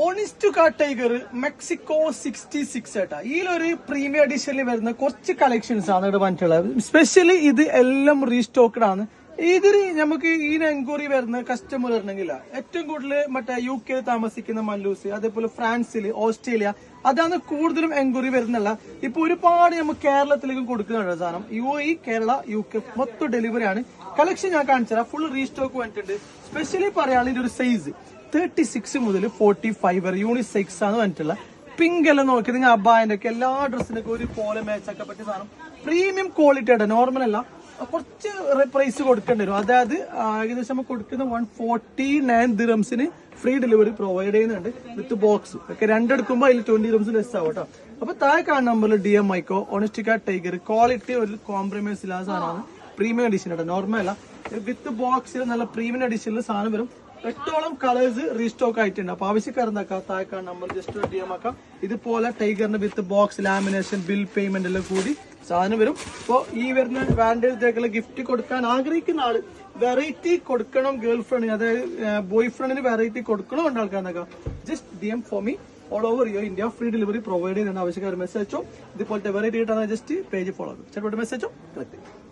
ഓണിസ്റ്റ് കാ tiger Mexico 66 ഏട്ടാ. ഇതിലൊരു പ്രീമിയം എഡിഷനിൽ വരുന്ന കുറച്ച് കളക്ഷൻസ് ആണ് ഇവിടെ വന്നിട്ടുള്ളത്. സ്പെഷ്യലി ഇത് എല്ലാം റീസ്റ്റോക്ക്ഡ് ആണ്. ഇതിന് നമുക്ക് ഈ എൻക്വയറി വരുന്ന കസ്റ്റമർ വരണമെങ്കില്ല ഏറ്റവും കൂടുതൽ മറ്റേ UK താമസിക്കുന്ന മല്ലൂസ്, അതേപോലെ ഫ്രാൻസിൽ, ഓസ്ട്രേലിയ, അതാണ് കൂടുതലും എൻക്വയറി വരുന്നല്ല. ഇപ്പൊ ഒരുപാട് നമുക്ക് കേരളത്തിലേക്കും കൊടുക്കുന്നുണ്ട് സാധനം. UAE, കേരള, UK മൊത്തം ഡെലിവറി ആണ്. കളക്ഷൻ ഞാൻ കാണിച്ചുതരാം. ഫുൾ റീസ്റ്റോക്ക് വന്നിട്ടുണ്ട്. സ്പെഷ്യലി പറയുകയാണെങ്കിൽ ഒരു സൈസ് 36 മുതൽ 45 വരെ യൂണിസെക്സ് ആണ് വന്നിട്ടുള്ള. പിങ്ക് എല്ലാം നോക്കി നിങ്ങൾ അബ്ബായന്റെ ഒക്കെ എല്ലാ ഡ്രസ്സിനൊക്കെ ഒരു പോലെ മാച്ച് ആക്കാൻ പറ്റിയ സാധനം. പ്രീമിയം ക്വാളിറ്റി ആണ്, നോർമൽ അല്ല. കുറച്ച് പ്രൈസ് കൊടുക്കേണ്ടി വരും. അതായത് ഏകദേശം നമുക്ക് കൊടുക്കുന്ന 149 ദിറംസിന് ഫ്രീ ഡെലിവറി പ്രൊവൈഡ് ചെയ്യുന്നുണ്ട് വിത്ത് ബോക്സ് ഒക്കെ. രണ്ടെടുക്കുമ്പോൾ അതിൽ 20 ദിറംസ് ലെസ് ആവും കേട്ടോ. അപ്പൊ താഴെ കാണുന്ന നമ്പറിൽ DM മൈക്കോ ഓണിസ്റ്റിക്ക ടൈഗർ ക്വാളിറ്റി ഒരു കോംപ്രമൈസ് ഇല്ലാത്ത സാധനമാണ്. പ്രീമിയം എഡിഷൻ കേട്ടോ, നോർമൽ അല്ല. വിത്ത് ബോക്സിൽ നല്ല പ്രീമിയം എഡിഷനിൽ സാധനം വരും. 8ഓളം കളേഴ്സ് റീസ്റ്റോക്ക് ആയിട്ടുണ്ട്. അപ്പൊ ആവശ്യക്കാരെന്താക്കാം, താഴെ നമ്പർ ജസ്റ്റ് DM ആക്കാം. ഇതുപോലെ ടൈഗറിന്റെ വിത്ത് ബോക്സ്, ലാമിനേഷൻ, ബിൽ പേയ്മെന്റ് എല്ലാം കൂടി സാധനം വരും. അപ്പൊ ഈ വരുന്ന വാലന്റൈൻസ് ഗിഫ്റ്റ് കൊടുക്കാൻ ആഗ്രഹിക്കുന്ന ആള്, വെറൈറ്റി കൊടുക്കണം ഗേൾ ഫ്രണ്ടിന്, അതായത് ബോയ് ഫ്രണ്ടിന് വെറൈറ്റി കൊടുക്കണം കൊണ്ട് ആൾക്കാരെന്താക്കാം, just DM for me all over India free delivery provide ചെയ്യുന്ന ആവശ്യക്കാർ മെസ്സേജോ ഇതുപോലത്തെ വെറൈറ്റി കിട്ടാൻ ജസ്റ്റ് പേജ് ഫോളോ ആക്കും. ചിലപ്പോൾ മെസ്സേജോ കളക്ട് ചെയ്യും.